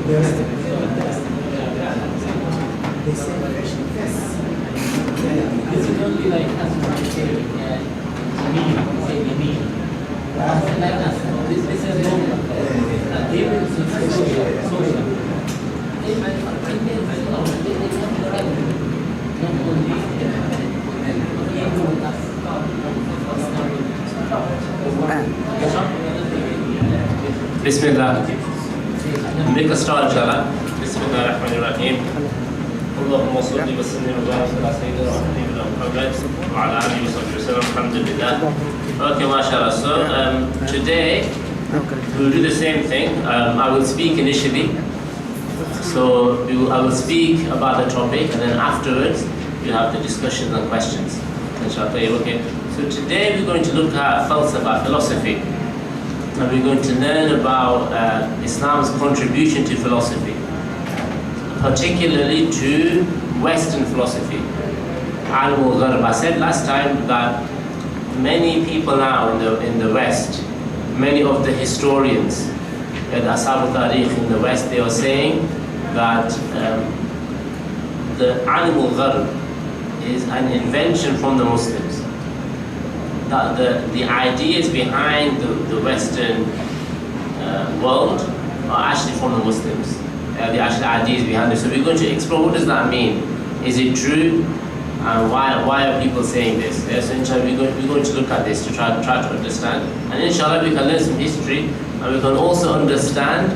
There's the they say yes. This is only like as you say, me. Like us. This is normal. They will social. بسم الله. Make a start, inshallah. بسم الله الرحمن الرحيم. اللهم صل وسلم وبارك على سيدنا محمد وعلى آله وصحبه وسلم. الحمد لله. Okay, mashallah. So today we'll do the same thing. I will speak initially. So I will speak about the topic, and then afterwards you have the discussions and questions. Inshallah. Okay. So today we're going to look at falsafa, philosophy. And we're going to learn about Islam's contribution to philosophy, particularly to Western philosophy. I said last time that many people now in the West, many of the historians, the Ashab al-Tariq in the West, they are saying that the animal gharb is an invention from the Muslims. That the ideas behind the Western world are actually from the Muslims. The actual ideas behind it. So we're going to explore what does that mean. Is it true? And why are people saying this? Yeah, so inshallah we're going to look at this to try to understand. And inshallah we can learn some history, and we can also understand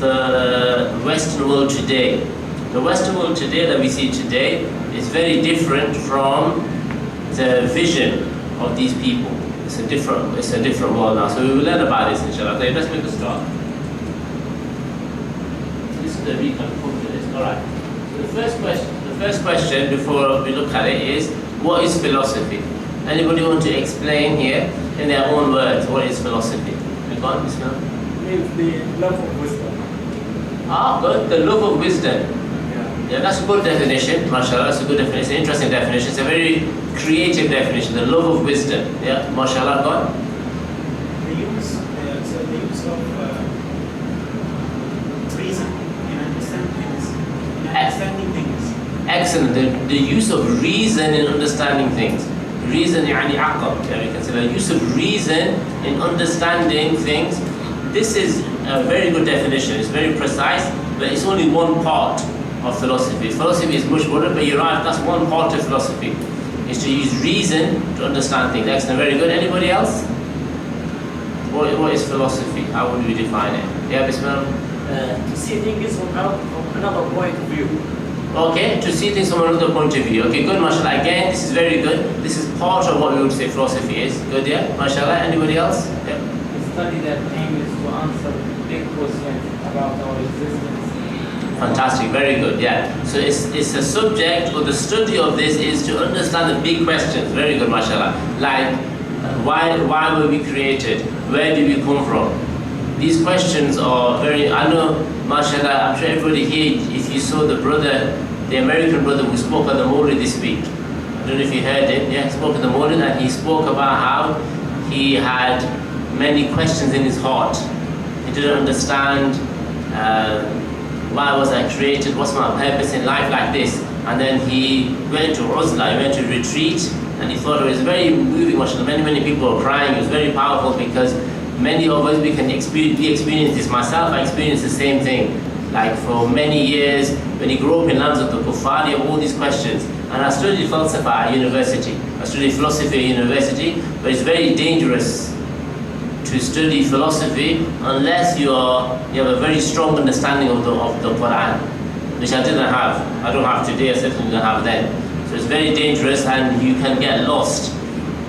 the Western world today. The Western world today that we see today is very different from the vision of these people. It's a different world now. So we will learn about this inshallah. Okay, let's make a start. This is the recap for this. Alright. So the first question before we look at it is, what is philosophy? Anybody want to explain here in their own words what is philosophy? You got this now? It's the love of wisdom. Good. The love of wisdom. Yeah, that's a good definition, mashallah, that's a good definition, it's an interesting definition, it's a very creative definition, the love of wisdom. Yeah, mashallah, God? The use of reason in understanding things. Excellent, the use of reason in understanding things. Reason, يعني عقل, yeah, we can say the use of reason in understanding things. This is a very good definition, it's very precise, but it's only one part of philosophy. Philosophy is much broader, but you're right, that's one part of philosophy, is to use reason to understand things. Excellent, very good. Anybody else? What is philosophy? How would we define it? Yeah, Bismillah? To see things from another point of view. Okay, to see things from another point of view. Okay, good, mashallah. Again, this is very good. This is part of what we would say philosophy is. Good, yeah? Mashallah. Anybody else? Yeah. A study that aims to answer big questions about our existence. Fantastic, very good, yeah. So it's a subject, or the study of this is to understand the big questions. Very good, mashallah. Like, why were we created? Where did we come from? These questions are very, I know, mashallah, I'm sure everybody here, if you saw the American brother who spoke at the Mawlid this week, I don't know if you heard it, yeah, he spoke at the Mawlid, and he spoke about how he had many questions in his heart. He didn't understand, why was I created? What's my purpose in life, like this? And then he went to Uzla, he went to retreat, and he thought it was very moving. Many people were crying. It was very powerful because many of us, we experience this. Myself, I experienced the same thing. Like for many years, when you grow up in lands of the kuffar, you have all these questions. And I studied falsafa at university. I studied philosophy at university, but it's very dangerous to study philosophy unless you have a very strong understanding of the Quran, which I didn't have. I don't have today, I certainly didn't have then. So it's very dangerous, and you can get lost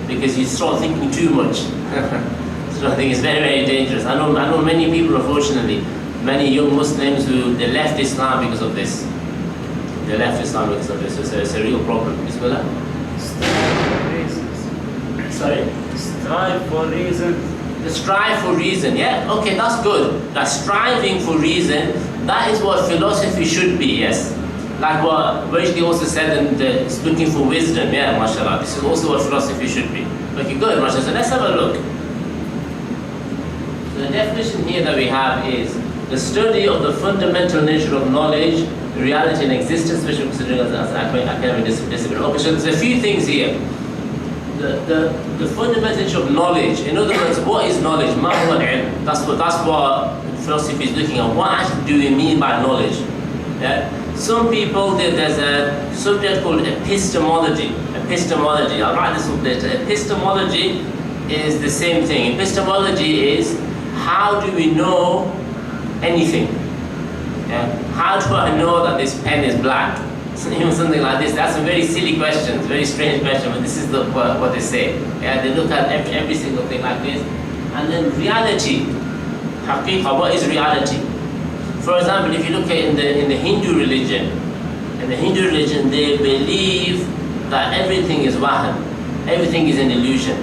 because you start thinking too much. So I think it's very, very dangerous. I know many people, unfortunately, many young Muslims who they left Islam because of this. They left Islam because of this. It's a real problem. Bismillah. Strive for reasons. Sorry? Strive for reasons. The strive for reason, yeah? Okay, that's good. That striving for reason, that is what philosophy should be, yes? Like what Wajdi also said, it's looking for wisdom, yeah, mashallah. This is also what philosophy should be. Okay, good, mashallah. So let's have a look. So the definition here that we have is the study of the fundamental nature of knowledge, reality and existence, which we're considering as an academic discipline. Okay, so there's a few things here. The fundamental nature of knowledge. In other words, what is knowledge? Ma huwa al-ilm. That's what philosophy is looking at. What actually do we mean by knowledge? Yeah? Some people, there's a subject called epistemology. Epistemology, I'll write this up later. Epistemology is the same thing. Epistemology is, how do we know anything? Yeah? How do I know that this pen is black? Even something like this. That's a very silly question, very strange question, but this is what they say. Yeah? They look at every single thing like this. And then reality. Haqiqa, what is reality? For example, if you look at in the Hindu religion, they believe that everything is wahm, everything is an illusion.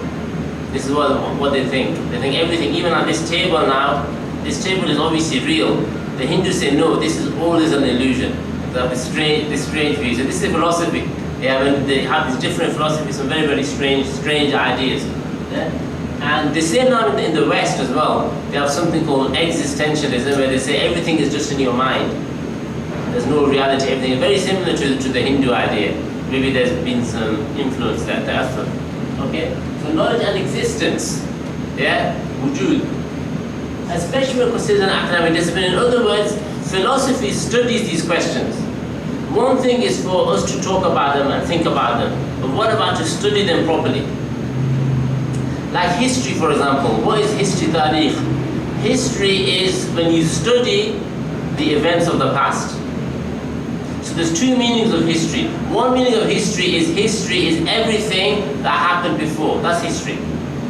This is what they think. They think everything, even on this table now, this table is obviously real. The Hindus say no, this is always an illusion. They have this strange view. So this is philosophy. They have these different philosophies, some very, very strange ideas. Yeah? And the same now in the West as well. They have something called existentialism, where they say everything is just in your mind. There's no reality, everything is very similar to the Hindu idea. Maybe there's been some influence there. Okay? So knowledge and existence, yeah, wujud. Especially when considered an academic discipline. In other words, philosophy studies these questions. One thing is for us to talk about them and think about them, but what about to study them properly? Like history, for example. What is history, tarikh? History is when you study the events of the past. So there's two meanings of history. One meaning of history is everything that happened before. That's history.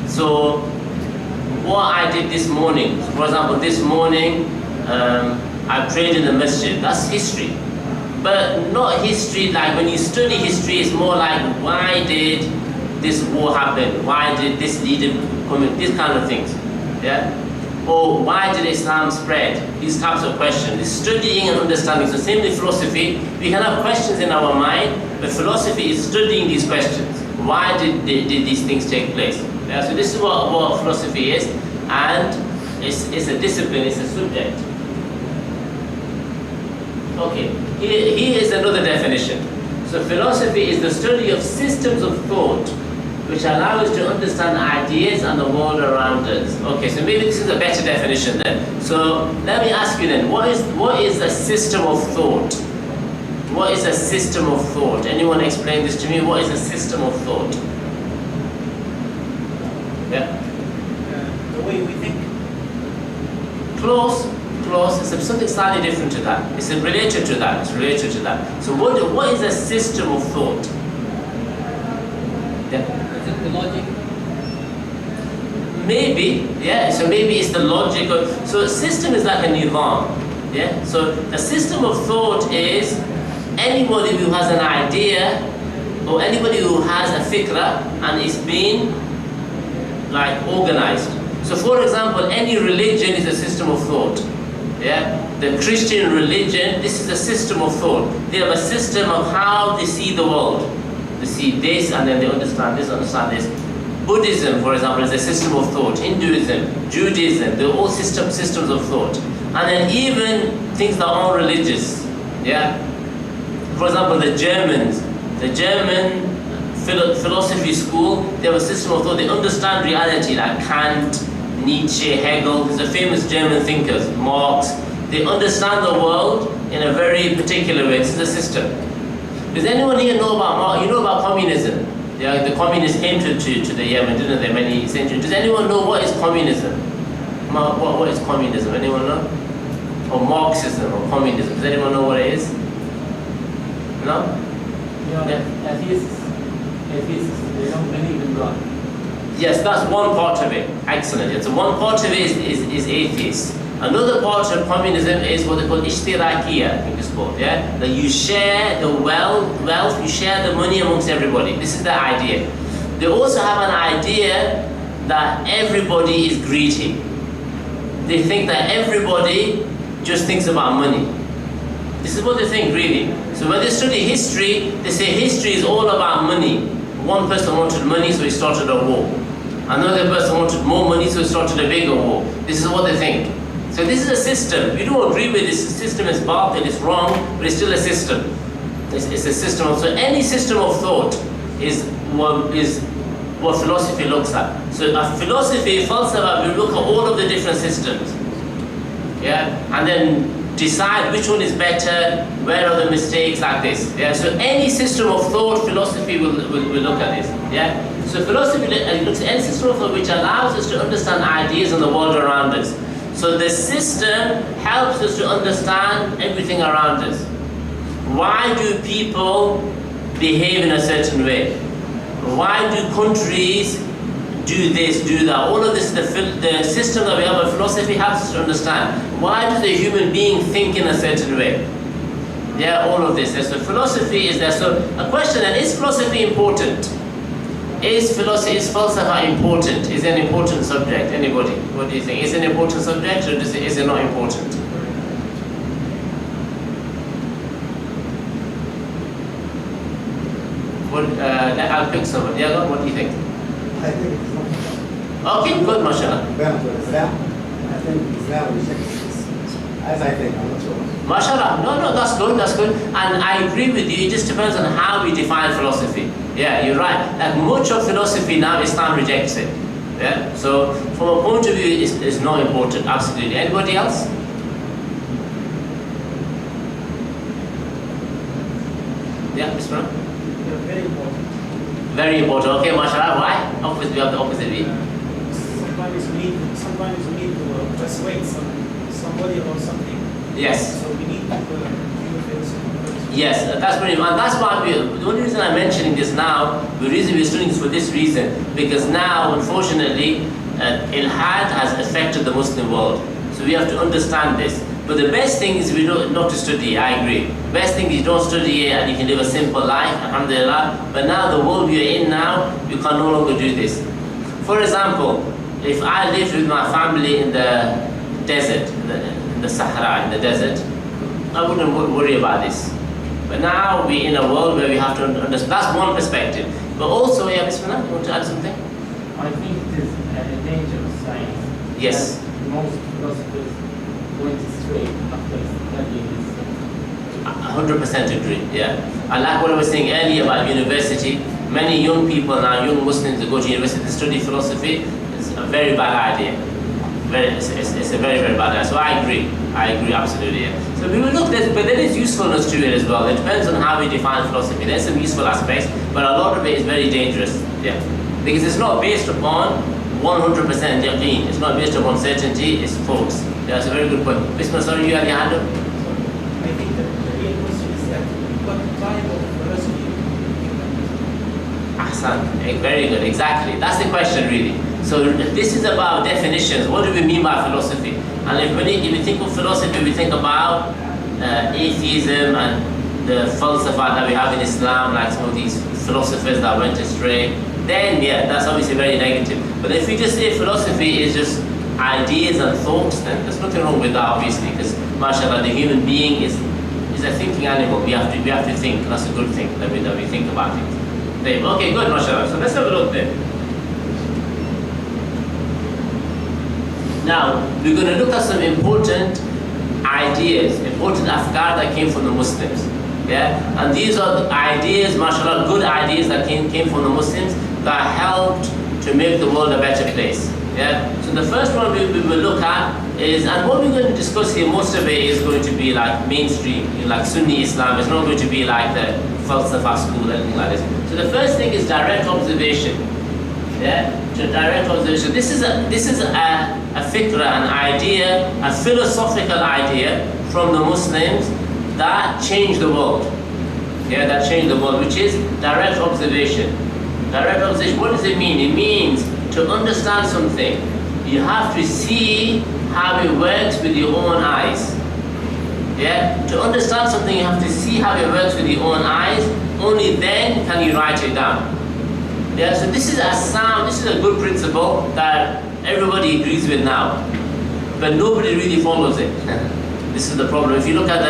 So what I did this morning, for example, this morning I prayed in the masjid. That's history. But not history like when you study history, it's more like why did this war happen? Why did this leader come in? These kind of things. Yeah? Or why did Islam spread? These types of questions. It's studying and understanding. So same with philosophy. We can have questions in our mind, but philosophy is studying these questions. Why did these things take place? Yeah? So this is what philosophy is, and it's a discipline, it's a subject. Okay, here is another definition. So philosophy is the study of systems of thought which allow us to understand ideas and the world around us. Okay, so maybe this is a better definition then. So let me ask you then, what is a system of thought? What is a system of thought? Anyone explain this to me? What is a system of thought? Yeah? The way we think. Close. It's something slightly different to that. It's related to that. So what is a system of thought? Yeah. Is it the logic? Maybe, yeah. So maybe it's the logic of. So a system is like a nizam. Yeah. So a system of thought is anybody who has an idea or anybody who has a fikra and it's been like organized. So for example, any religion is a system of thought. Yeah, the Christian religion, this is a system of thought. They have a system of how they see the world. They see this and then they understand this, understand this. Buddhism, for example, is a system of thought. Hinduism, Judaism, they're all systems of thought. And then even things that aren't religious. Yeah. For example, the German philosophy school, they have a system of thought. They understand reality, like Kant, Nietzsche, Hegel, these are famous German thinkers, Marx. They understand the world in a very particular way. This is a system. Does anyone here know about Marx? You know about communism? Yeah, the communists came to the Yemen, didn't they, many centuries. Does anyone know what is communism? What is communism? Anyone know? Or Marxism or communism? Does anyone know what it is? No? Yeah. Atheists, they don't believe in God. Yes, that's one part of it. Excellent. Yeah, so one part of it is atheist. Another part of communism is what they call ishtirakiya, I think it's called, yeah? That you share the wealth, you share the money amongst everybody. This is the idea. They also have an idea that everybody is greedy. They think that everybody just thinks about money. This is what they think, really. So when they study history, they say history is all about money. One person wanted money, so he started a war. Another person wanted more money, so he started a bigger war. This is what they think. So this is a system. You don't agree with this system is batil, it's wrong, but it's still a system. It's a system. So any system of thought is what philosophy looks at. So a philosophy, falsafa, will look at all of the different systems. Yeah? And then decide which one is better, where are the mistakes, like this. Yeah? So any system of thought, philosophy will look at this. Yeah? So philosophy looks at any system of thought which allows us to understand ideas in the world around us. So the system helps us to understand everything around us. Why do people behave in a certain way? Why do countries do this, do that? All of this, the system that we have of philosophy helps us to understand. Why does a human being think in a certain way? Yeah, all of this. So philosophy is there. So a question then, is philosophy important? Is falsafa important? Is it an important subject? Anybody? What do you think? Is it an important subject, or is it not important? I'll pick someone. Yeah, what do you think? I think it's not. Okay, good, mashallah. I think Islam rejects this. As I think, I'm not sure. Mashallah, no, that's good. And I agree with you, it just depends on how we define philosophy. Yeah, you're right. Like much of philosophy now, Islam rejects it. Yeah, so from a point of view, it's not important, absolutely. Anybody else? Yeah, Mr. Brown? They're very important. Very important. Okay, mashallah. Why? We have the opposite view. Sometimes we need to persuade somebody or something. Yes. So we need to Yes, that's very important. And that's why the only reason I'm mentioning this now, the reason we're studying this for this reason, because now, unfortunately, Ilhad has affected the Muslim world. So we have to understand this. But the best thing is not to study, I agree. Best thing is don't study and you can live a simple life, alhamdulillah. But now the world we are in now, you can no longer do this. For example, if I lived with my family in the desert, in the Sahara, in the desert, I wouldn't worry about this. But now we're in a world where we have to understand. That's one perspective. But also, yeah, Bismillah, you want to add something? I think it is a dangerous science. Yes. That most philosophers went astray after studying this. 100% agree, yeah. And like what I was saying earlier about university, many young people now, young Muslims that go to university to study philosophy, it's a very bad idea. It's a very, very bad idea. So I agree absolutely, yeah. So we will look at this, but there is usefulness to it as well. It depends on how we define philosophy. There's some useful aspects, but a lot of it is very dangerous, yeah. Because it's not based upon 100% yaqeen. It's not based upon certainty, it's thoughts. Yeah, that's a very good point. Bismillah, sorry, you had your hand up? I think that the real question is that what type of philosophy you think that is? Ahsan, very good, exactly. That's the question really. So this is about definitions. What do we mean by philosophy? And if we think of philosophy, we think about atheism and the falsafa that we have in Islam, like some of these philosophers that went astray, then yeah, that's obviously very negative. But if we just say philosophy is just ideas and thoughts, then there's nothing wrong with that, obviously, because mashallah, the human being is a thinking animal. We have to think. That's a good thing that we think about it. Okay, good, mashallah. So let's have a look there. Now, we're going to look at some important ideas, important afkar that came from the Muslims. Yeah? And these are the ideas, mashallah, good ideas that came from the Muslims that helped to make the world a better place. Yeah? So the first one we will look at is, and what we're going to discuss here, most of it is going to be like mainstream, like Sunni Islam. It's not going to be like the falsafa school, anything like this. So the first thing is direct observation. Yeah, to direct observation. This is a fikra, an idea, a philosophical idea from the Muslims that changed the world. Yeah, that changed the world, which is direct observation. Direct observation, what does it mean? It means to understand something, you have to see how it works with your own eyes. Yeah, to understand something, you have to see how it works with your own eyes. Only then can you write it down. Yeah, so this is a good principle that everybody agrees with now, but nobody really follows it. This is the problem. If you look at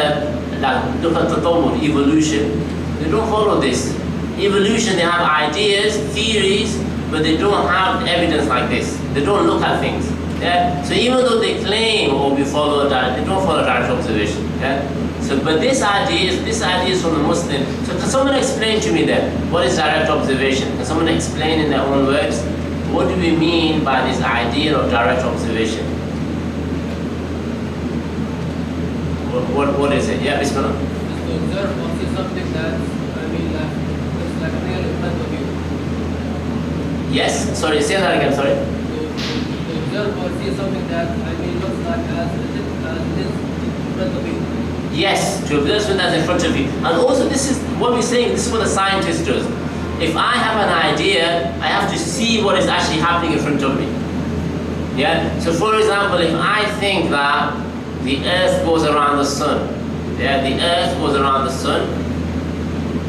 tatawwur, evolution, they don't follow this. Evolution, they have ideas, theories, but they don't have evidence like this. They don't look at things. Yeah? So even though they claim or we follow that, they don't follow direct observation. Yeah? So, but this idea is from the Muslim. So can someone explain to me then, what is direct observation? Can someone explain in their own words, what do we mean by this idea of direct observation? What is it? Yeah, Bismillah. Just to observe or see something that, it's like real in front of you. Yes? Sorry, say that again, sorry. To observe or see something that, looks like as it is in front of you. Yes, to observe something that's in front of you. And also this is what we're saying, this is what the scientist does. If I have an idea, I have to see what is actually happening in front of me. Yeah? So for example, if I think that the earth goes around the sun, yeah, the earth goes around the sun,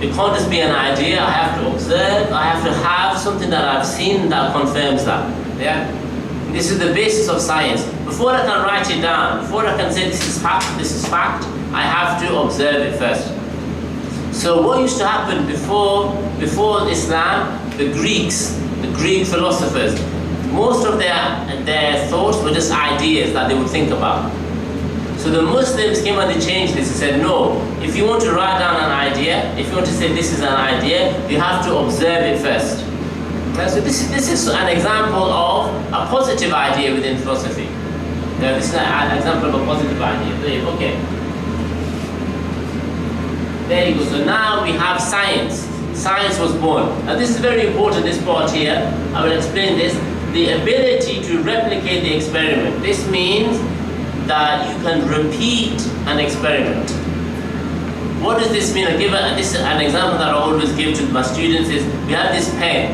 it can't just be an idea, I have to observe, I have to have something that I've seen that confirms that. Yeah? This is the basis of science. Before I can write it down, before I can say this is fact, I have to observe it first. So what used to happen before Islam, the Greek philosophers, most of their thoughts were just ideas that they would think about. So the Muslims came and they changed this. They said, no, if you want to write down an idea, if you want to say this is an idea, you have to observe it first. So this is an example of a positive idea within philosophy. Now, this is an example of a positive idea. Okay. There you go. So now we have science. Science was born. Now this is very important, this part here. I will explain this. The ability to replicate the experiment. This means that you can repeat an experiment. What does this mean? I give an example that I always give to my students is, we have this pen.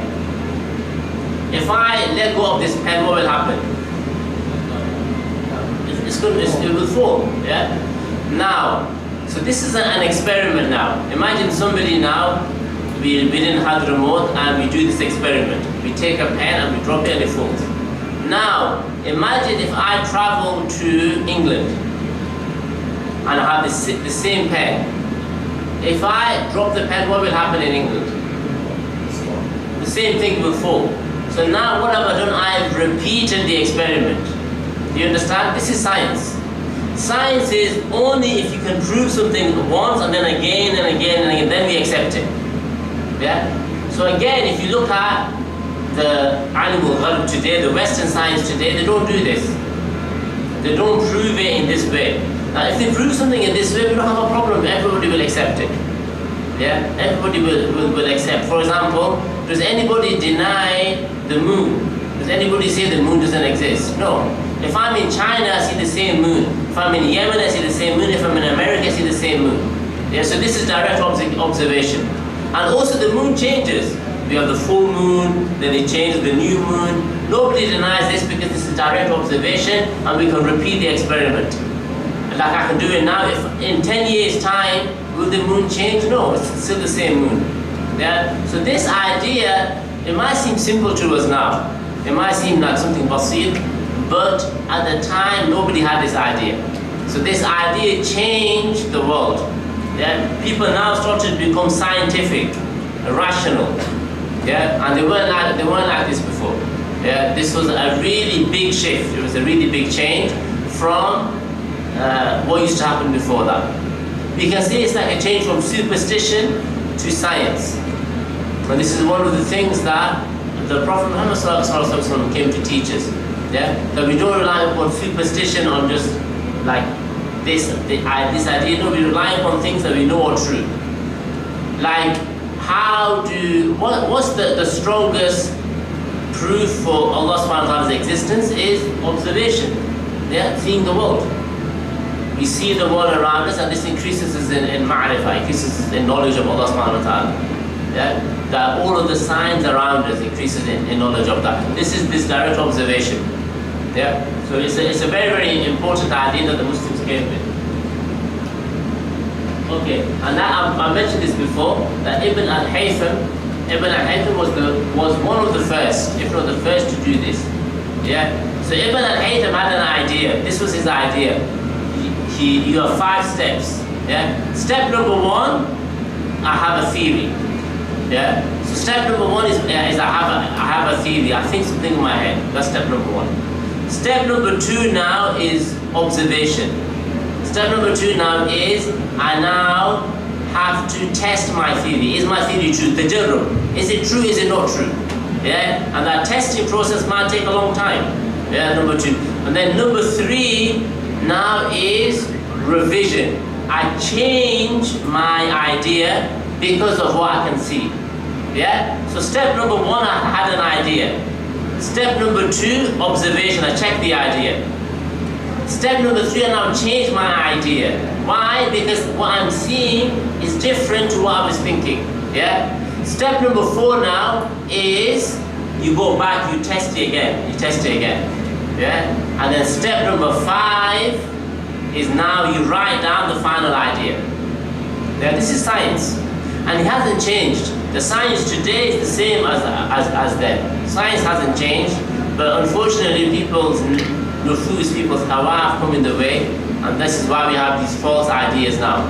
If I let go of this pen, what will happen? It will fall, yeah? Now, so this is an experiment now. Imagine somebody now, we didn't have the remote and we do this experiment. We take a pen and we drop it and it falls. Now, imagine if I travel to England and I have the same pen. If I drop the pen, what will happen in England? The same thing will fall. So now what have I done? I have repeated the experiment. Do you understand? This is science. Science is only if you can prove something once and then again and again and again, then we accept it. Yeah? So again, if you look at the animal gharb today, the Western science today, they don't do this. They don't prove it in this way. Now if they prove something in this way, we don't have a problem. Everybody will accept it. Yeah? Everybody will accept. For example, does anybody deny the moon? Does anybody say the moon doesn't exist? No. If I'm in China, I see the same moon. If I'm in Yemen, I see the same moon. If I'm in America, I see the same moon. Yeah, so this is direct observation. And also the moon changes. We have the full moon, then it changes the new moon. Nobody denies this because this is direct observation and we can repeat the experiment. Like I can do it now. If in 10 years' time, will the moon change? No, it's still the same moon. Yeah? So this idea, it might seem simple to us now. It might seem like something basit, but at the time, nobody had this idea. So this idea changed the world. Yeah? People now started to become scientific, rational. Yeah? And they weren't like this before. Yeah? This was a really big shift. It was a really big change from what used to happen before that. We can say it's like a change from superstition to science. And this is one of the things that the Prophet Muhammad ﷺ came to teach us. Yeah? That we don't rely upon superstition on just like this idea. No, we rely upon things that we know are true. Like what's the strongest proof for Allah subhanahu wa ta'ala's existence is observation. Yeah? Seeing the world. We see the world around us and this increases us in ma'rifah, increases in knowledge of Allah subhanahu wa ta'ala. Yeah? That all of the signs around us increases in knowledge of that. This is this direct observation. Yeah? So it's a very, very important idea that the Muslims came with. Okay, and that I mentioned this before, that Ibn al-Haytham was one of the first, if not the first to do this. Yeah? So Ibn al-Haytham had an idea. This was his idea. You have 5 steps. Yeah? Step number 1, I have a theory. Yeah? So step number 1 is I have a theory. I think something in my head. That's step number 1. Step number 2 now is observation. Step number 2 now is I now have to test my theory. Is my theory true? Tajarrub. Is it true? Is it not true? Yeah, and that testing process might take a long time. Yeah, number 2. And then number 3 now is revision. I change my idea because of what I can see. Yeah? So step number 1, I had an idea. Step number 2, observation. I check the idea. Step number 3, I now change my idea. Why? Because what I'm seeing is different to what I was thinking. Yeah? Step number 4 now is you go back, you test it again. You test it again. Yeah? And then step number 5 is now you write down the final idea. Yeah, this is science. And it hasn't changed. The science today is the same as then. Science hasn't changed, but unfortunately people's nufus, people's hawa have come in the way, and this is why we have these false ideas now.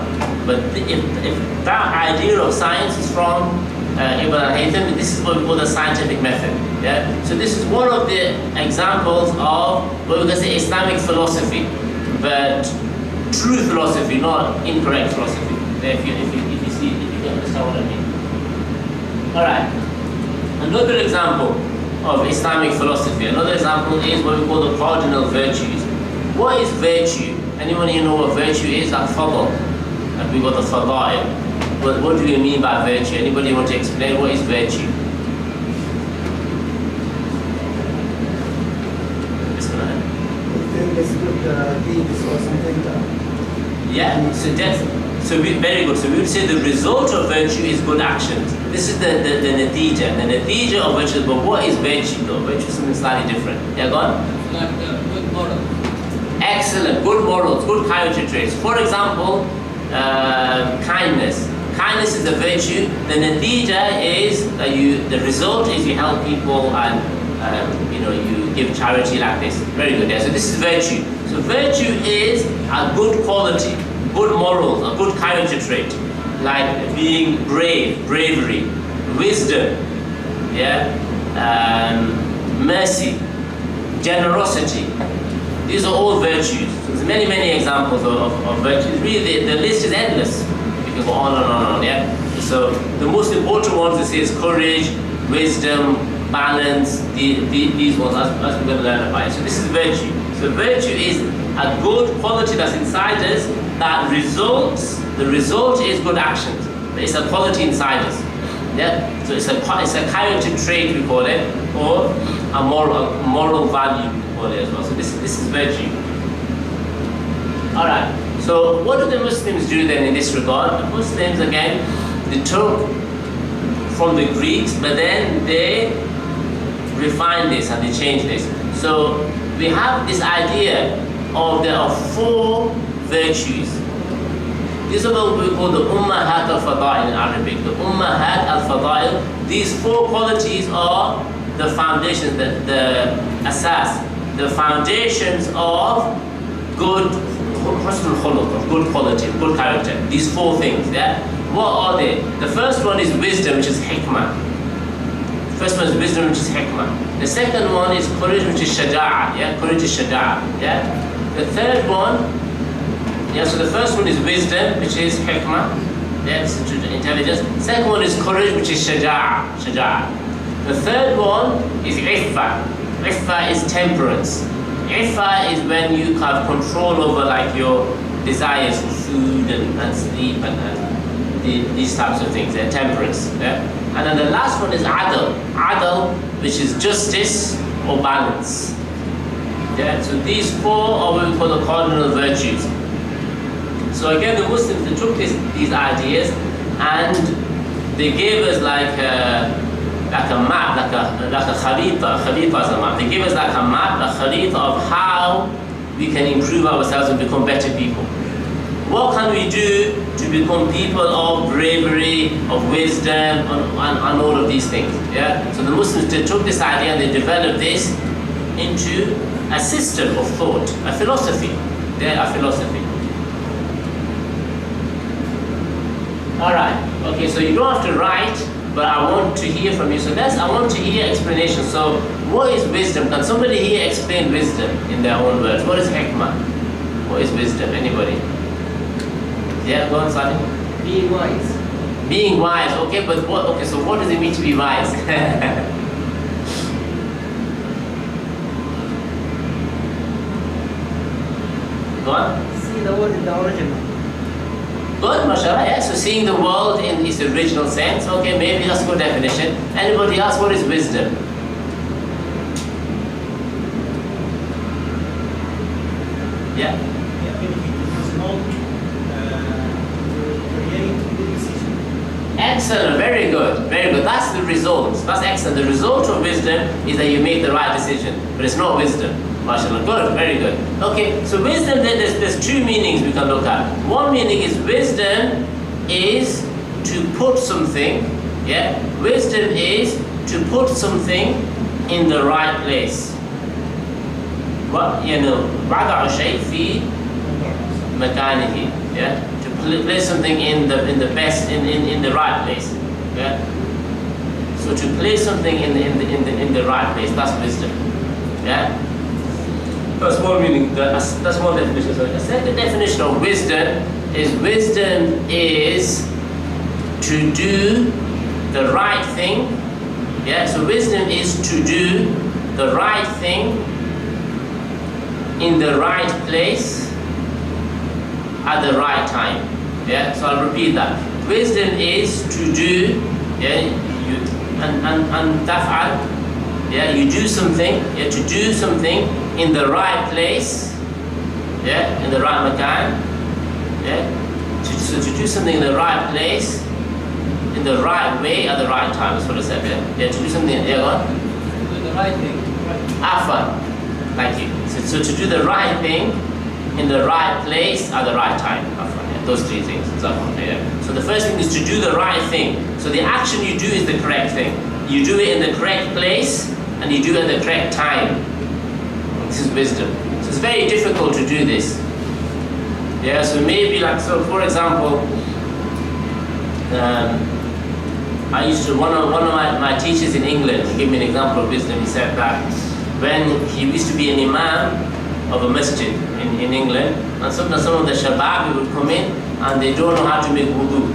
But if that idea of science is from Ibn al-Haytham, this is what we call the scientific method. Yeah? So this is one of the examples of what we can say Islamic philosophy, but true philosophy, not incorrect philosophy. If you understand what I mean. Alright. Another example of Islamic philosophy, another example is what we call the cardinal virtues. What is virtue? Anyone here know what virtue is? Like fadl. Like we got the fada'il. What do we mean by virtue? Anybody want to explain what is virtue? Yes, go ahead. It's good deeds or something. Yeah, very good. So we would say the result of virtue is good actions. This is the natija. The natija of virtue, but what is virtue though? Virtue is something slightly different. Yeah, go on. Like good moral. Excellent, good morals, good character traits. For example, kindness. Kindness is a virtue. The natija is that the result is you help people and you give charity like this. Very good. Yeah. So this is virtue. So virtue is a good quality, good morals, a good character trait, like being brave, bravery, wisdom, yeah, mercy, generosity. These are all virtues. So there's many, many examples of virtues. Really, the list is endless. You can go on and on and on, yeah? So the most important ones, this is courage, wisdom, balance, these ones, as we're going to learn about. So this is virtue. So virtue is a good quality that's inside us that results, the result is good actions. It's a quality inside us. Yeah? So it's a character trait, we call it, or a moral value, we call it as well. So this is virtue. Alright, so what do the Muslims do then in this regard? The Muslims, again, they took from the Greeks, but then they refined this and they changed this. So we have this idea of there are 4 virtues. These are what we call the Ummahat al-Fada'il in Arabic. The Ummahat al-Fada'il. These 4 qualities are the foundations, the asas, the foundations of good husnul khuluq, of good quality, of good character. These 4 things, yeah? What are they? The first one is wisdom, which is hikmah. The first one is wisdom, which is hikmah. The second one is courage, which is shaja'ah, yeah? Courage is shaja'ah, yeah? The third one, yeah, so the first one is wisdom, which is hikmah, yeah, it's intelligence. Second one is courage, which is shaja'ah. The third one is iffa. Iffa is temperance. Iffa is when you have control over like your desires for food and sleep and these types of things, yeah, temperance. Yeah? And then the last one is adl. Adl, which is justice or balance. Yeah? So these 4 are what we call the cardinal virtues. So again, the Muslims, they took these ideas and they gave us like a map, like a kharita is a map. They gave us like a map, a kharita of how we can improve ourselves and become better people. What can we do to become people of bravery, of wisdom, and all of these things? Yeah. So the Muslims, they took this idea and they developed this into a system of thought, a philosophy. Yeah, a philosophy. Alright, okay, so you don't have to write, but I want to hear from you. So I want to hear explanation. So What is wisdom? Can somebody here explain wisdom in their own words? What is hikmah? What is wisdom? Anybody? Yeah, go on, Sadi. Being wise. Being wise, okay, but what? Okay, so what does it mean to be wise? Go on. See the word in the original. Good, mashallah, yeah. So seeing the world in its original sense, okay, maybe that's a good definition. Anybody else? What is wisdom? Yeah. The ability to use knowledge to create good decisions. Excellent, very good, very good. That's the result. That's excellent. The result of wisdom is that you make the right decision, but it's not wisdom. MashaAllah, good, very good. Okay, so wisdom, there's two meanings we can look at. One meaning is wisdom is to put something, yeah? Wisdom is to put something in the right place. What, you know, وَضَعُ شَيْءٍ فِي مَكَانِهِ, yeah? To place something in the best, in the right place, yeah? So to place something in the right place, that's wisdom, yeah? That's one meaning, that's one definition. So the second definition of wisdom is to do the right thing. Yeah, so wisdom is to do the right thing in the right place at the right time. Yeah, so I'll repeat that. Wisdom is to do, yeah, and taf'al, yeah, you do something, yeah, to do something in the right place, yeah, in the right makan, yeah, so to do something in the right place, in the right way, at the right time, that's what I said, yeah, yeah, to do something, yeah, go on. Do the right thing. Afan, thank you. So to do the right thing, in the right place, at the right time, afan, yeah, those three things, yeah. So the first thing is to do the right thing. So the action you do is the correct thing. You do it in the correct place, and you do it at the correct time. This is wisdom. So it's very difficult to do this. Yeah, so maybe like, so for example, I used to, one of my teachers in England, he gave me an example of wisdom. He said that when he used to be an imam of a masjid in England, and sometimes some of the shabab would come in and they don't know how to make wudu.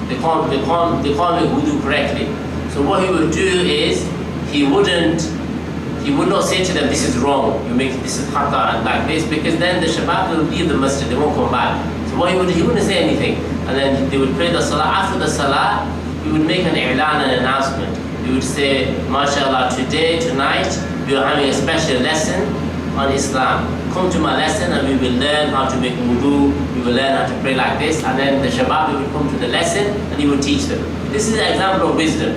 They can't make wudu correctly. So what he would do is, he would not say to them, this is wrong, this is khata and like this, because then the shabab will leave the masjid, they won't come back. So what he wouldn't say anything. And then they would pray the salah. After the salah, he would make an i'lan, an announcement. He would say, MashaAllah, tonight, we are having a special lesson on Islam. Come to my lesson and we will learn how to make wudu, we will learn how to pray like this. And then the shabab would come to the lesson and he would teach them. This is an example of wisdom.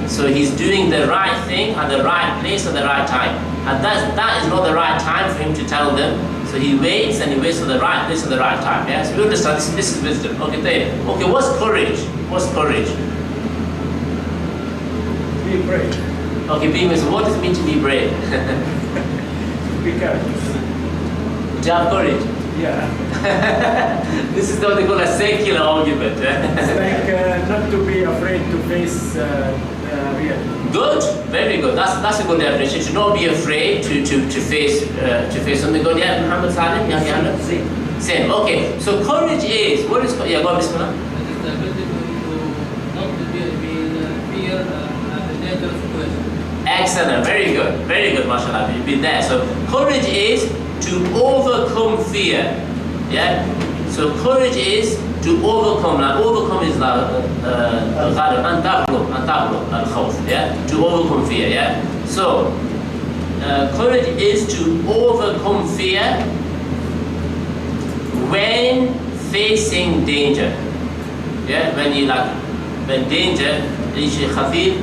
So he's doing the right thing at the right place at the right time. And that is not the right time for him to tell them. So he waits and he waits for the right place at the right time. Yeah? So we understand this is wisdom. Okay, there. Okay, what's courage? What's courage? Be brave. Okay, being wisdom. What does it mean to be brave? Be careful. To have courage. Yeah. This is what they call a secular argument. It's like not to be afraid to face reality. Good, very good. That's a good definition. To not be afraid to face something good. Yeah, Muhammad Salim. Yeah. Same. Okay. So courage is what is? Yeah, go on, Bismillah. It is the ability to not to be in fear and a dangerous situation. Excellent. Very good, mashallah. You've been there. So courage is to overcome fear. Yeah. So courage is to overcome. Now overcome is al-khawf. Yeah. To overcome fear. Yeah. So courage is to overcome fear when facing danger. Yeah. When danger is khafif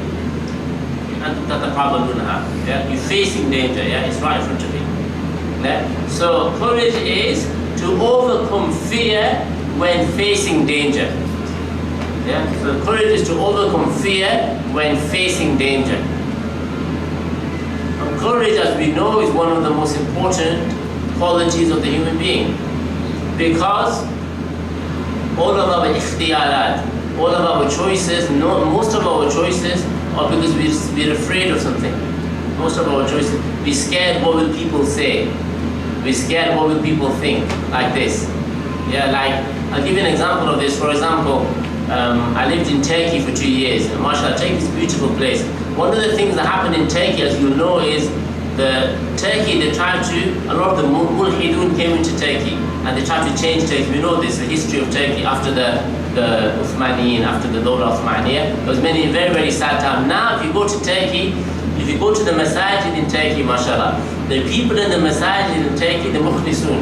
and tatafabalunha. Yeah. You're facing danger. Yeah. It's right in front of you. Yeah. So courage is to overcome fear when facing danger. Yeah? So courage is to overcome fear when facing danger. And courage, as we know, is one of the most important qualities of the human being. Because all of our ikhtiyarat, all of our choices, most of our choices are because we're afraid of something. Most of our choices, we're scared what will people say. We're scared what will people think, like this. Yeah, like, I'll give you an example of this. For example, I lived in Turkey for 2 years, and mashallah, Turkey is a beautiful place. One of the things that happened in Turkey, as you know, is Turkey, they tried to, a lot of the mulhidun came into Turkey, and they tried to change Turkey. We know this, the history of Turkey after the Uthmaniyin, after the Dawla Uthmaniyya. There was many, very, very sad time. Now, if you go to Turkey, if you go to the masajid in Turkey, mashallah, the people in the masajid in Turkey, the mukhlisun,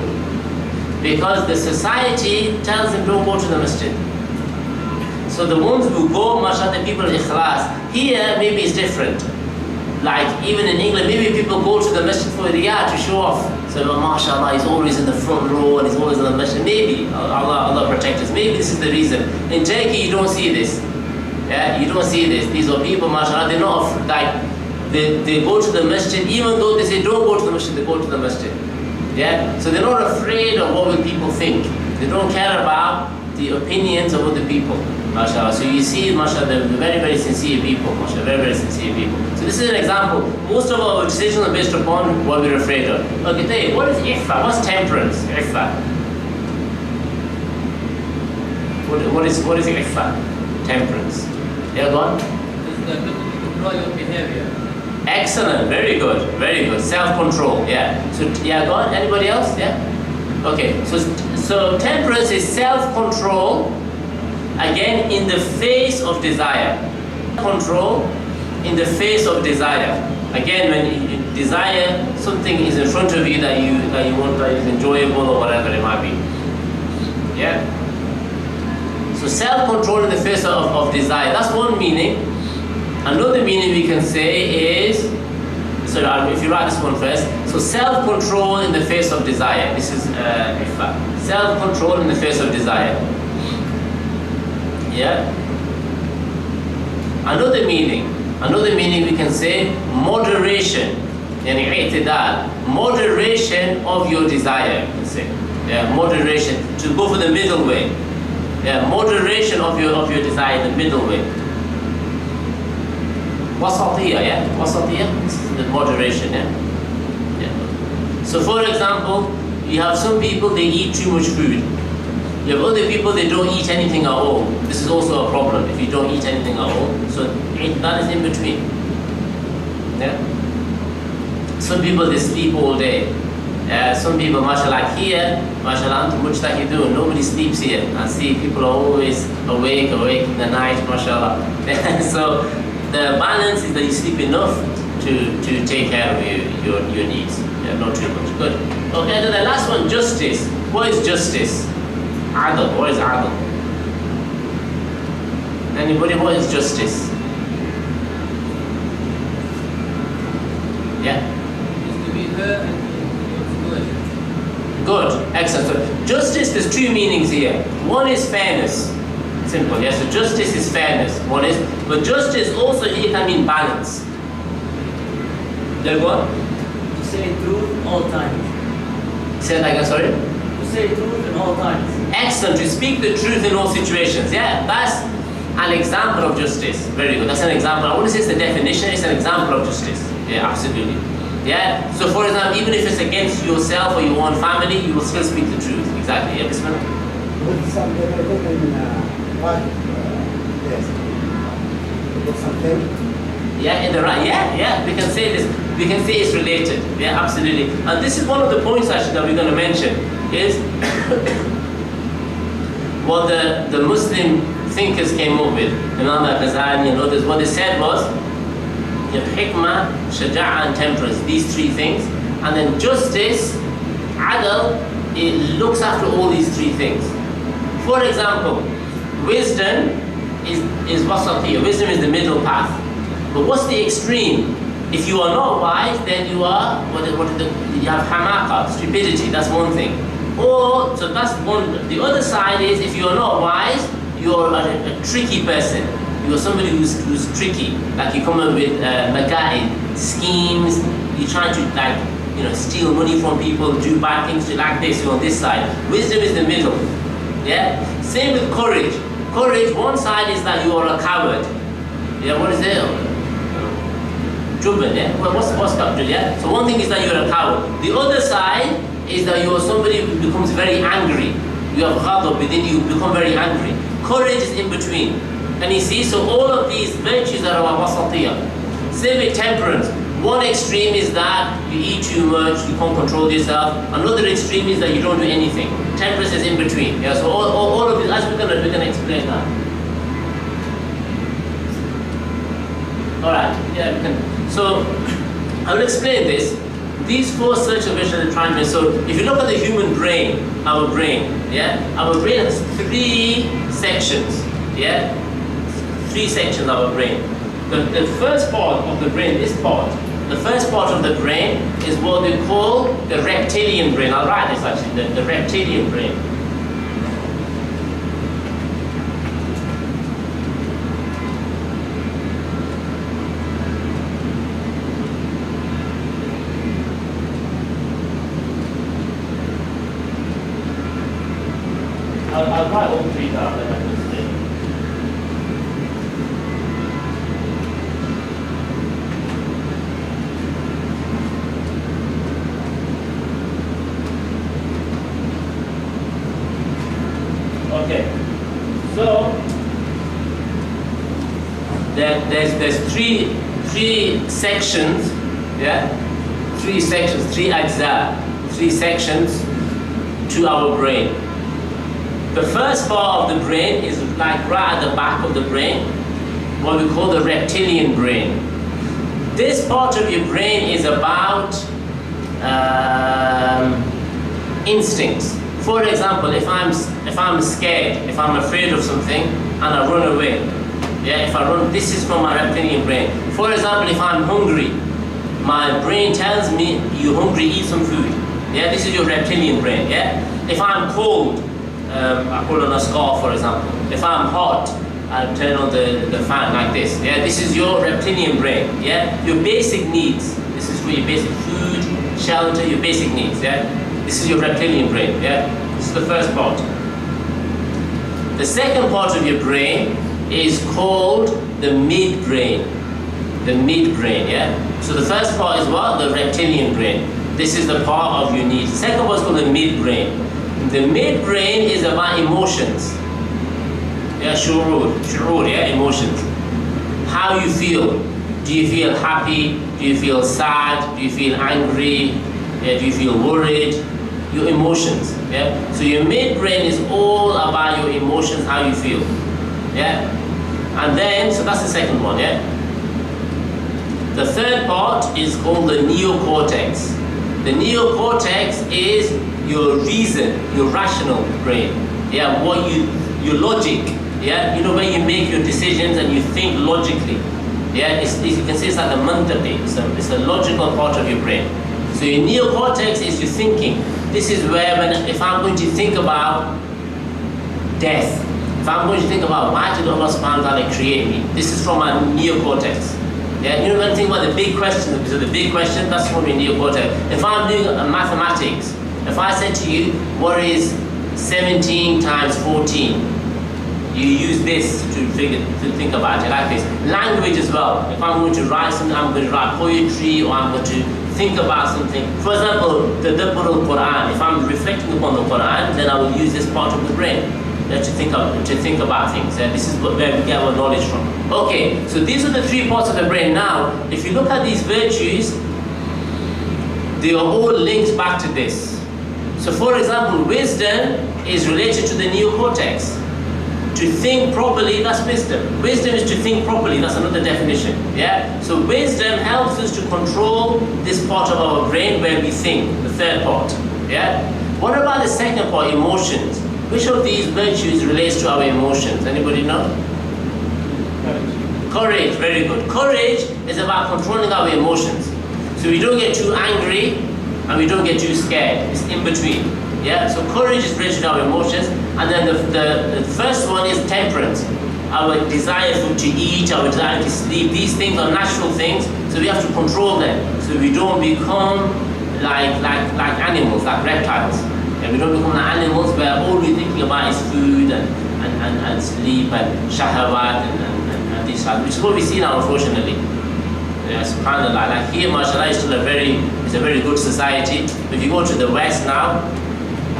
because the society tells them don't go to the masjid. So the ones who go, mashallah, the people of ikhlas. Here, maybe it's different. Like, even in England, maybe people go to the masjid for riyah to show off. So, mashallah, he's always in the front row and he's always in the masjid. Maybe, Allah protect us. Maybe this is the reason. In Turkey, you don't see this. Yeah, you don't see this. These are people, mashallah, they're not like, they go to the masjid, even though they say don't go to the masjid, they go to the masjid. Yeah? So they're not afraid of what will people think. They don't care about the opinions of other people. MashaAllah. So you see, MashaAllah, they're very, very sincere people. MashaAllah, very, very sincere people. So this is an example. Most of our decisions are based upon what we're afraid of. Okay, Dave, what is Iffa? What's temperance? Iffa. What is Iffa? Temperance. Yeah, go on. It's the control your behavior. Excellent, very good, very good. Self-control, yeah. So, yeah, go on. Anybody else? Yeah? Okay, so temperance is self-control, again, in the face of desire. Control in the face of desire. Again, when you desire something is in front of you that you want, that is enjoyable or whatever it might be. Yeah? So self-control in the face of desire. That's one meaning. Another meaning we can say is, so if you write this one first, so self-control in the face of desire. This is Iffa. Self-control in the face of desire. Yeah? Another meaning we can say moderation. Yani i'tidal. Moderation of your desire, you can say. Yeah, moderation. To go for the middle way. Yeah, moderation of your desire, the middle way. Wasatiyya, yeah? Wasatiyya, this is the moderation, yeah? So for example, you have some people, they eat too much food. You have other people, they don't eat anything at all. This is also a problem, if you don't eat anything at all. So that is in between. Yeah? Some people, they sleep all day. Some people, mashallah, like here, mashallah, antum mujtahidun, nobody sleeps here. I see people are always awake in the night, mashallah. So the balance is that you sleep enough to take care of your needs. Yeah, not too much. Good. Okay, then the last one, justice. What is justice? Adl. What is adl? Anybody, what is justice? Yeah? It's to be fair and good. Good. Excellent. So justice, there's two meanings here. One is fairness. Simple, yes. So justice is fairness. One is, but justice also here can mean balance. There go on. To say truth all times. Say that again, sorry? To say truth in all times. Excellent. To speak the truth in all situations. Yeah, that's an example of justice. Very good. That's an example. I wouldn't say it's the definition, it's an example of justice. Yeah, absolutely. Yeah. So for example, even if it's against yourself or your own family, you will still speak the truth. Exactly. Yeah, Bismillah. With some something. Yeah, in the right. Yeah. We can say this. We can say it's related. Yeah, absolutely. And this is one of the points actually that we're going to mention is what the Muslim thinkers came up with. Imam al-Ghazali and others. What they said was, you have hikmah, shaja'ah, and temperance. These three things, and then justice, adl, it looks after all these three things. For example, wisdom is wasatiyya. Wisdom is the middle path. But what's the extreme? If you are not wise, then you are you have hamaqa, stupidity. That's one thing. Or so that's one. The other side is if you are not wise, you are a tricky person. You are somebody who's tricky. Like you come up with maka'id, schemes. You're trying to steal money from people, do bad things. Like this, you're on this side. Wisdom is the middle. Yeah. Same with courage. Courage. One side is that you are a coward. Yeah. What is it? Jubban, yeah? Well, what's capital, yeah? So one thing is that you're a coward. The other side is that you're somebody who becomes very angry. You have ghadab within you, become very angry. Courage is in between. And you see, so all of these virtues are our wasatiyah. Same with temperance. One extreme is that you eat too much, you can't control yourself. Another extreme is that you don't do anything. Temperance is in between. Yeah, so all of this, as we're gonna explain that. Alright, yeah, we can. So I will explain this. These four search of vision are trying to. So if you look at the human brain, our brain, yeah, our brain has three sections, yeah, three sections of our brain. The first part of the brain, this part, the first part of the brain is what we call the reptilian brain. I'll write this actually, the reptilian brain. I'll write all three down then I can see. Okay, so there's three sections, yeah, three sections, three ajza, three sections to our brain. The first part of the brain is like right at the back of the brain, what we call the reptilian brain. This part of your brain is about instincts. For example, if I'm scared, if I'm afraid of something and I run away, yeah, if I run, this is from my reptilian brain. For example, if I'm hungry, my brain tells me, you're hungry, eat some food. Yeah, this is your reptilian brain, yeah? If I'm cold, I put on a scarf, for example. If I'm hot, I turn on the fan like this. Yeah, this is your reptilian brain. Yeah, your basic needs. This is for your basic food, shelter, your basic needs. Yeah, this is your reptilian brain. Yeah, this is the first part. The second part of your brain is called the midbrain. The midbrain. Yeah. So the first part is what? The reptilian brain. This is the part of your needs. The second part is called the midbrain. The midbrain is about emotions. Yeah, shu'ur, yeah, emotions. How you feel. Do you feel happy? Do you feel sad? Do you feel angry? Yeah, do you feel worried? Your emotions. Yeah. So your midbrain is all about your emotions, how you feel. Yeah. And then, so that's the second one. Yeah. The third part is called the neocortex. The neocortex is your reason, your rational brain. Yeah, your logic. Yeah, you know, when you make your decisions and you think logically. Yeah, you can say it's like the mantaqi. It's a logical part of your brain. So your neocortex is your thinking. This is where, if I'm going to think about death, if I'm going to think about why did Allah subhanahu wa ta'ala create me, this is from my neocortex. Yeah, you know, when I think about the big question, so the big question, that's from your neocortex. If I'm doing mathematics, if I said to you, what is 17 times 14? You use this to think about it, like this. Language as well. If I'm going to write something, I'm going to write poetry, or I'm going to think about something. For example, the Tadabbur al-Quran. If I'm reflecting upon the Quran, then I will use this part of the brain to think about things. This is where we get our knowledge from. Okay, so these are the three parts of the brain. Now, if you look at these virtues, they are all linked back to this. So for example, wisdom is related to the neocortex. To think properly, that's wisdom. Wisdom is to think properly, that's another definition. Yeah? So wisdom helps us to control this part of our brain where we think, the third part. Yeah? What about the second part, emotions? Which of these virtues relates to our emotions? Anybody know? Courage, very good. Courage is about controlling our emotions. So we don't get too angry and we don't get too scared. It's in between. Yeah, so courage is related to our emotions. And then the first one is temperance. Our desire to eat, our desire to sleep. These things are natural things, so we have to control them. So we don't become like animals, like reptiles. And we don't become like animals where all we're thinking about is food and sleep and shahawat and this, which is what we see now, unfortunately. Yeah, subhanAllah. Like here, mashallah, it's a very good society. If you go to the West now,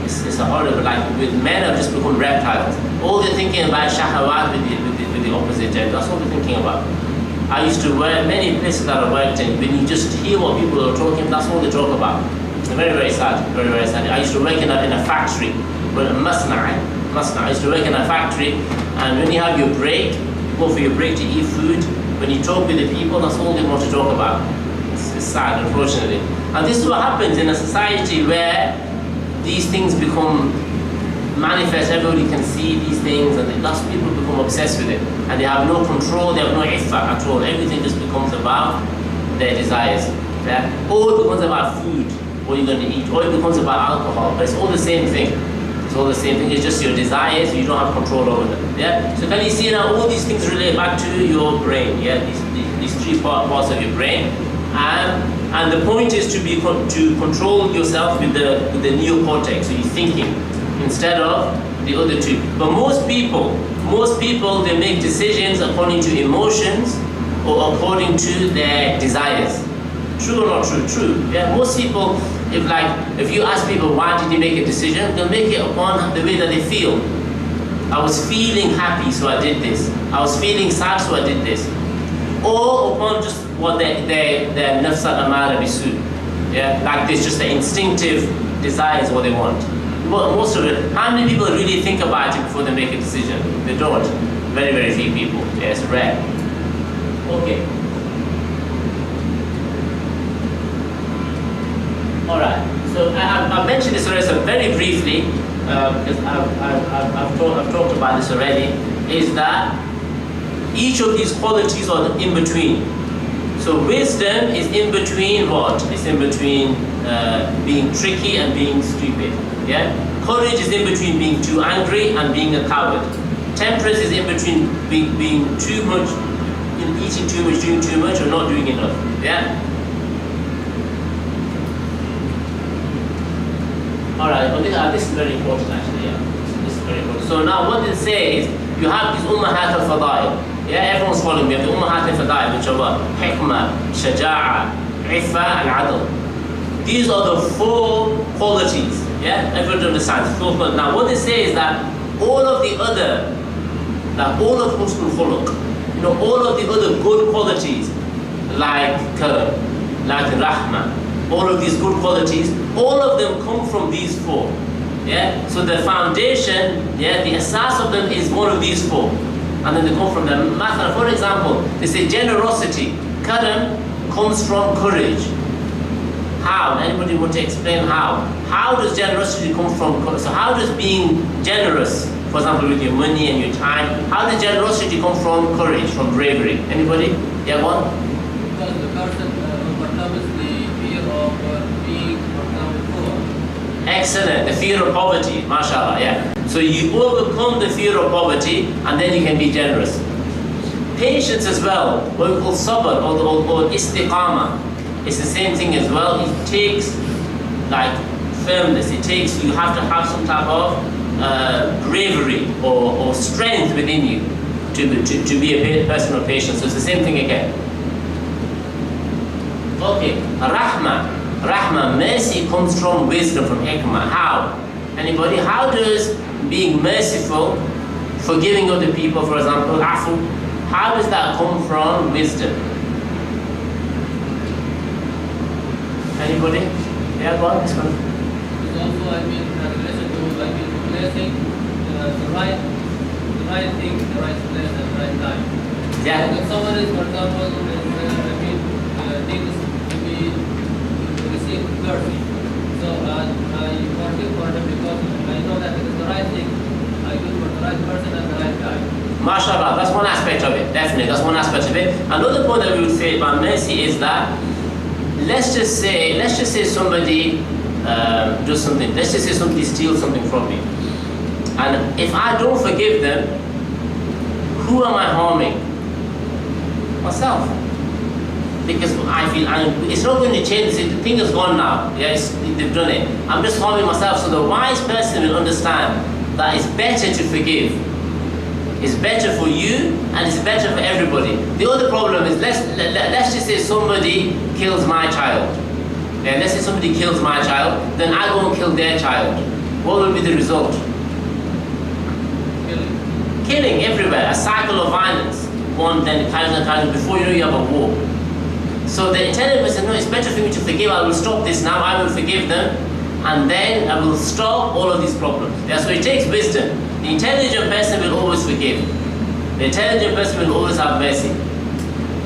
it's a horrible, like men have just become reptiles. All they're thinking about is shahawat with the opposite gender. That's what they're thinking about. I used to work, many places that I worked in, when you just hear what people are talking, that's all they talk about. It's very, very sad, very, very sad. I used to work in a factory, but masna'. I used to work in a factory, and when you have your break, you go for your break to eat food, when you talk with the people, that's all they want to talk about. It's sad, unfortunately. And this is what happens in a society where these things become manifest, everybody can see these things, and thus people become obsessed with it. And they have no control, they have no iffah at all. Everything just becomes about their desires. Yeah? Or it becomes about food, what you're going to eat, or it becomes about alcohol, but it's all the same thing. It's all the same thing, it's just your desires, you don't have control over them. Yeah? So can you see now all these things relate back to your brain, yeah? These three parts of your brain. And the point is to control yourself with the neocortex, so you're thinking, instead of the other two. But most people, they make decisions according to emotions or according to their desires. True or not true? True. Yeah. Most people, if you ask people why did they make a decision, they'll make it upon the way that they feel. I was feeling happy, so I did this. I was feeling sad, so I did this. Or upon just what their nafs al-amara bisu. Yeah, like this, just the instinctive desires what they want. But most of it, how many people really think about it before they make a decision? They don't. Very, very few people. Yeah, it's rare. Okay. All right. So I mentioned this already, so very briefly, because I've talked about this already. Is that each of these qualities are in between. So wisdom is in between what? It's in between being tricky and being stupid. Yeah? Courage is in between being too angry and being a coward. Temperance is in between being too much, eating too much, doing too much, or not doing enough. Yeah? Alright, well, this is very important actually. Yeah? This is very important. So now what it says, you have these ummahat al-fadail. Yeah, everyone's following me. The ummahat al-fadail, which are what? Hikmah, shaja'a, ifa, and adl. These are the four qualities. Yeah, everyone understands. Now, what they say is that all of the other, all of husnul khuluq, all of the other good qualities, like karam, like rahmah, all of these good qualities, all of them come from these four. Yeah, so the foundation, yeah, the asas of them is one of these four, and then they come from them. For example, they say generosity. Karam comes from courage. How? Anybody want to explain how? How does generosity come from? So how does being generous, for example, with your money and your time, how does generosity come from courage, from bravery? Anybody? Yeah, one? Because the person overcomes the fear of being, for example, poor. Excellent. The fear of poverty. MashaAllah, yeah. So you overcome the fear of poverty and then you can be generous. Patience as well, what we call sabr or istiqamah. It's the same thing as well. It takes like firmness. It takes, you have to have some type of bravery or strength within you to be a person of patience. So it's the same thing again. Okay, Rahmah, mercy comes from wisdom, from hikmah. How? Anybody? How does being merciful, forgiving other people, for example, afu, how does that come from wisdom? Anybody? Yeah, go on, this one. It's also, relation to, placing the right thing, the right place at the right time. Yeah. If someone is, for example, things to receive mercy. So you forgive for them because I know that it is the right thing. I do for the right person at the right time. MashaAllah, that's one aspect of it, definitely, that's one aspect of it. Another point that we would say about mercy is that let's just say somebody does something. Let's just say somebody steals something from me, and if I don't forgive them, who am I harming? Myself, because I feel it's not going to change. The thing is gone now. Yes, they've done it. I'm just harming myself. So the wise person will understand that it's better to forgive It's better for you and it's better for everybody. The other problem is, let's just say somebody kills my child. Yeah, let's say somebody kills my child, then I go and kill their child. What will be the result? Killing everywhere, a cycle of violence. One, then carries, before you know you have a war. So the intelligent person, no, it's better for me to forgive. I will stop this now, I will forgive them, and then I will stop all of these problems. Yeah, so it takes wisdom. The intelligent person will always forgive. The intelligent person will always have mercy.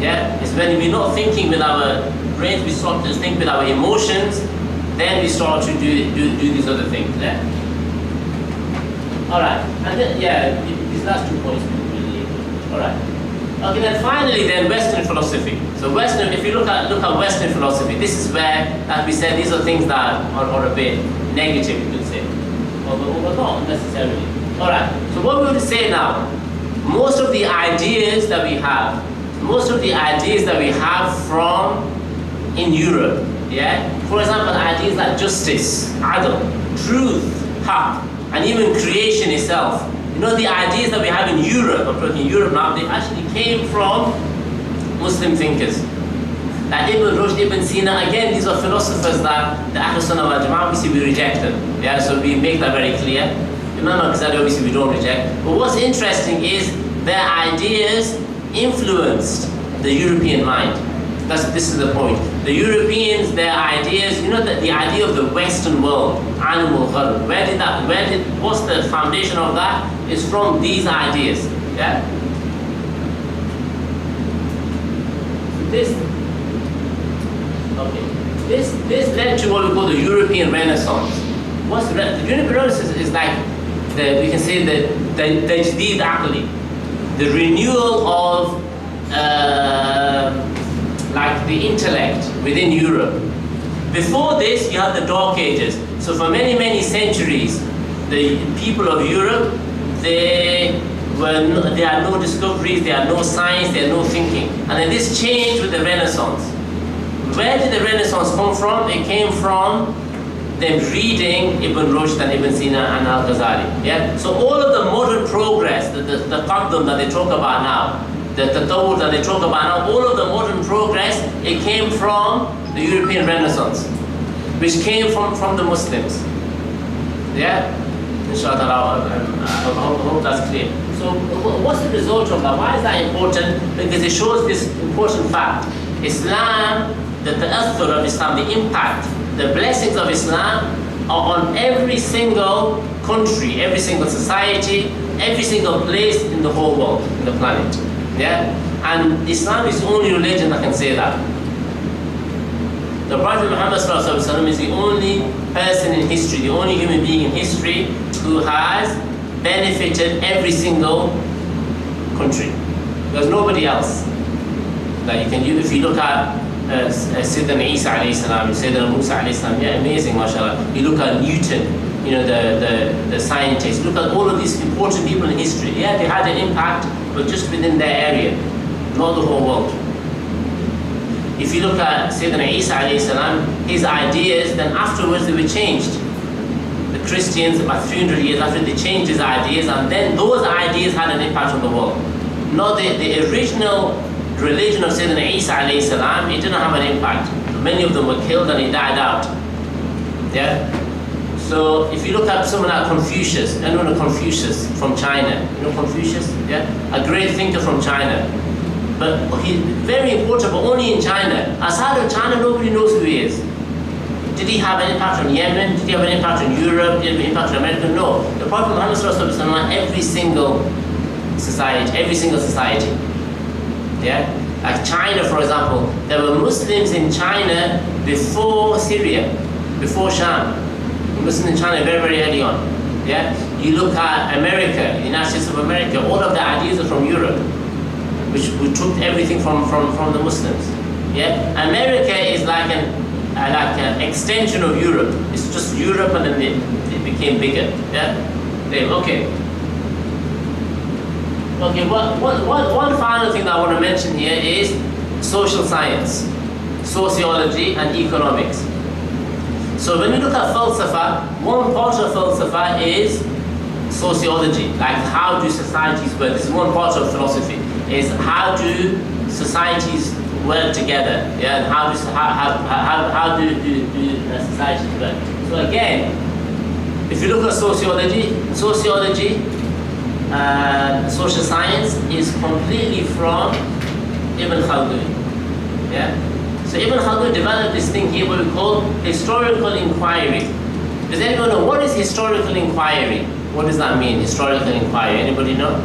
Yeah, it's when we're not thinking with our brains, we start to think with our emotions, then we start to do these other things. Yeah. All right, and then these last 2 points really. All right. Okay, then finally, then Western philosophy. So Western, if you look at Western philosophy, this is where, as we said, these are things that are a bit negative, you could say, but not necessarily. All right. So what we're going to say now, most of the ideas that we have from in Europe, yeah. For example, ideas like justice, adl, truth, haq, and even creation itself. You know, the ideas that we have in Europe, I'm talking Europe now, they actually came from Muslim thinkers. Like Ibn Rushd, Ibn Sina, again, these are philosophers that the Ahlul Sunnah wal Jama'ah, obviously we reject them. Yeah, so we make that very clear. Imam al-Ghazali, obviously we don't reject. But what's interesting is their ideas influenced the European mind. This is the point. The Europeans, their ideas, you know, the idea of the Western world, animal gharb, what's the foundation of that? Is from these ideas. Yeah? This led to what we call the European Renaissance. The European Renaissance is like we can say the tajdid aqli, the renewal of like the intellect within Europe. Before this, you have the Dark Ages. So for many, many centuries, the people of Europe, there are no discoveries, there are no science, there are no thinking. And then this changed with the Renaissance. Where did the Renaissance come from? It came from them reading Ibn Rushd and Ibn Sina and Al-Ghazali. Yeah? So all of the modern progress, the taqaddum that they talk about now, the tatawwur that they talk about now, all of the modern progress, it came from the European Renaissance, which came from the Muslims. Yeah? Inshallah, I hope that's clear. So what's the result of that? Why is that important? Because it shows this important fact. Islam, the ta'athur of Islam, the impact, the blessings of Islam are on every single country, every single society, every single place in the whole world, in the planet. Yeah? And Islam is the only religion that can say that. The Prophet Muhammad is the only person in history, the only human being in history who has benefited every single country. There's nobody else. Like if you look at Sayyidina Isa alayhi salam, Sayyidina Musa alayhi salam, yeah, amazing, mashallah. You look at Newton, you know, the scientists, look at all of these important people in history. Yeah, they had an impact, but just within their area, not the whole world. If you look at Sayyidina Isa alayhi salam, his ideas, then afterwards they were changed. The Christians, about 300 years after, they changed his ideas, and then those ideas had an impact on the world. Not the original religion of Sayyidina Isa alayhi salam, it didn't have an impact. Many of them were killed and he died out. Yeah? So if you look at someone like Confucius, anyone Confucius from China, you know Confucius? Yeah? A great thinker from China. But he's very important, but only in China. Outside of China, nobody knows who he is. Did he have an impact on Yemen? Did he have an impact on Europe? Did he have an impact on America? No. The Prophet Muhammad every single society. Yeah? Like China, for example, there were Muslims in China before Syria, before Sham. Muslims in China very, very early on. Yeah? You look at America, the United States of America, all of the ideas are from Europe, which we took everything from the Muslims. Yeah? America is like an extension of Europe. It's just Europe and then it became bigger. Yeah? Okay. Okay, one final thing that I want to mention here is social science, sociology and economics. So when we look at falsafa, one part of falsafa is sociology, like how do societies work. This is one part of philosophy, is how do societies work together, yeah, and how do societies work. So again, if you look at sociology, social science is completely from Ibn Khaldun, yeah. So Ibn Khaldun developed this thing here what we call historical inquiry. Does anyone know what is historical inquiry? What does that mean, historical inquiry? Anybody know?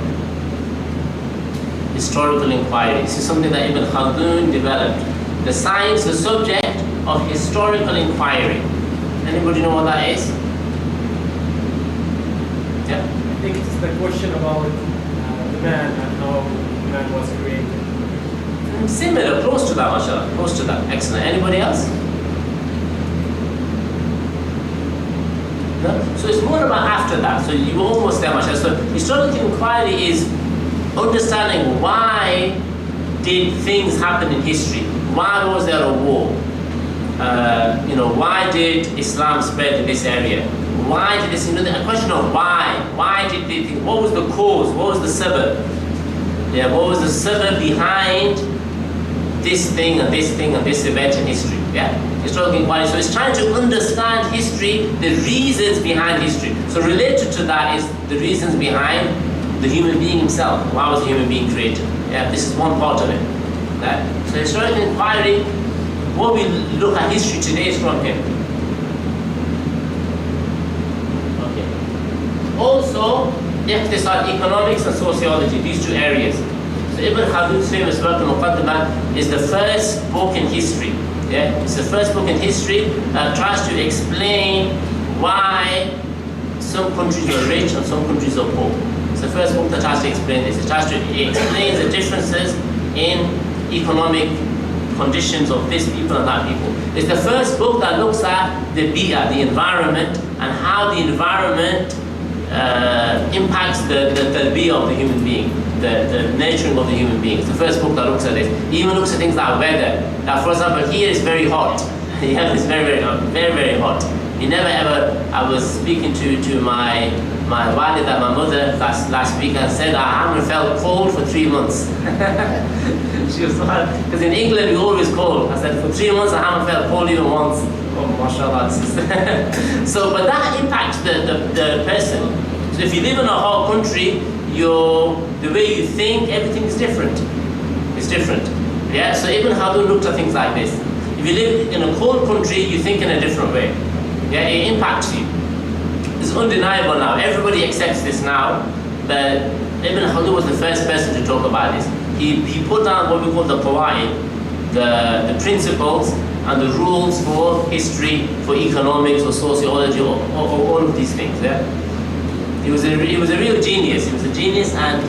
Historical inquiry. This is something that Ibn Khaldun developed. The science, the subject of historical inquiry. Anybody know what that is? Yeah? I think it's the question about the man and how the man was created. Similar, close to that, mashallah. Close to that. Excellent. Anybody else? No? So it's more about after that. So you were almost there, mashallah. So historical inquiry is understanding why did things happen in history? Why was there a war? Why did Islam spread in this area? Why did this? A question of why. Why did they think? What was the cause? What was the sabab? Yeah, what was the sabab behind this thing and this thing and this event in history? Yeah, historical inquiry. So it's trying to understand history, the reasons behind history. So related to that is the reasons behind the human being himself. Why was the human being created? Yeah, this is one part of it. Right? So historical inquiry, what we look at history today is from him. Okay. Also, iqtisad, economics and sociology, these two areas. So Ibn Khaldun's famous work, Al-Muqaddimah, is the first book in history. Yeah, it's the first book in history that tries to explain why some countries are rich and some countries are poor. It's the first book that tries to explain this. It tries to explain the differences in economic conditions of this people and that people. It's the first book that looks at the bi'ah, the environment, and how the environment impacts the bi'ah of the human being, the nurturing of the human being. It's the first book that looks at this. It even looks at things like weather. Now, for example, here it's very hot. Yeah, it's very hot. You never ever, I was speaking to my walida, my mother, last week, and said I haven't felt cold for 3 months. She was because in England we always cold. I said for 3 months I haven't felt cold even once. Oh, mashallah. So, but that impacts the person. So if you live in a hot country, the way you think, everything is different. It's different. Yeah. So Ibn Khaldun looked at things like this. If you live in a cold country, you think in a different way. Yeah, it impacts you. It's undeniable now. Everybody accepts this now. But Ibn Khaldun was the first person to talk about this. He put down what we call the qawaid, the principles and the rules for history, for economics, for sociology, or all of these things. Yeah, he was a real genius. He was a genius, and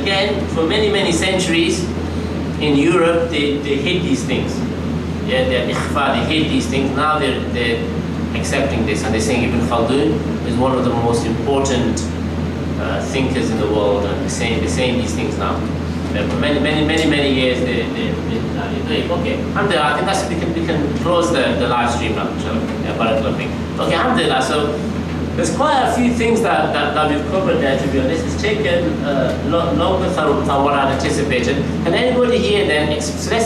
again, for many centuries in Europe, they hid these things. Yeah, they hid these things. Now they're accepting this, and they're saying Ibn Khaldun is one of the most important thinkers in the world, and they're saying these things now. For many years, okay. Alhamdulillah, I think we can close the live stream now. Yeah, barakallah feek. Okay, alhamdulillah. So there's quite a few things that we've covered there. To be honest, it's taken longer than what I anticipated. Can anybody here then? So let's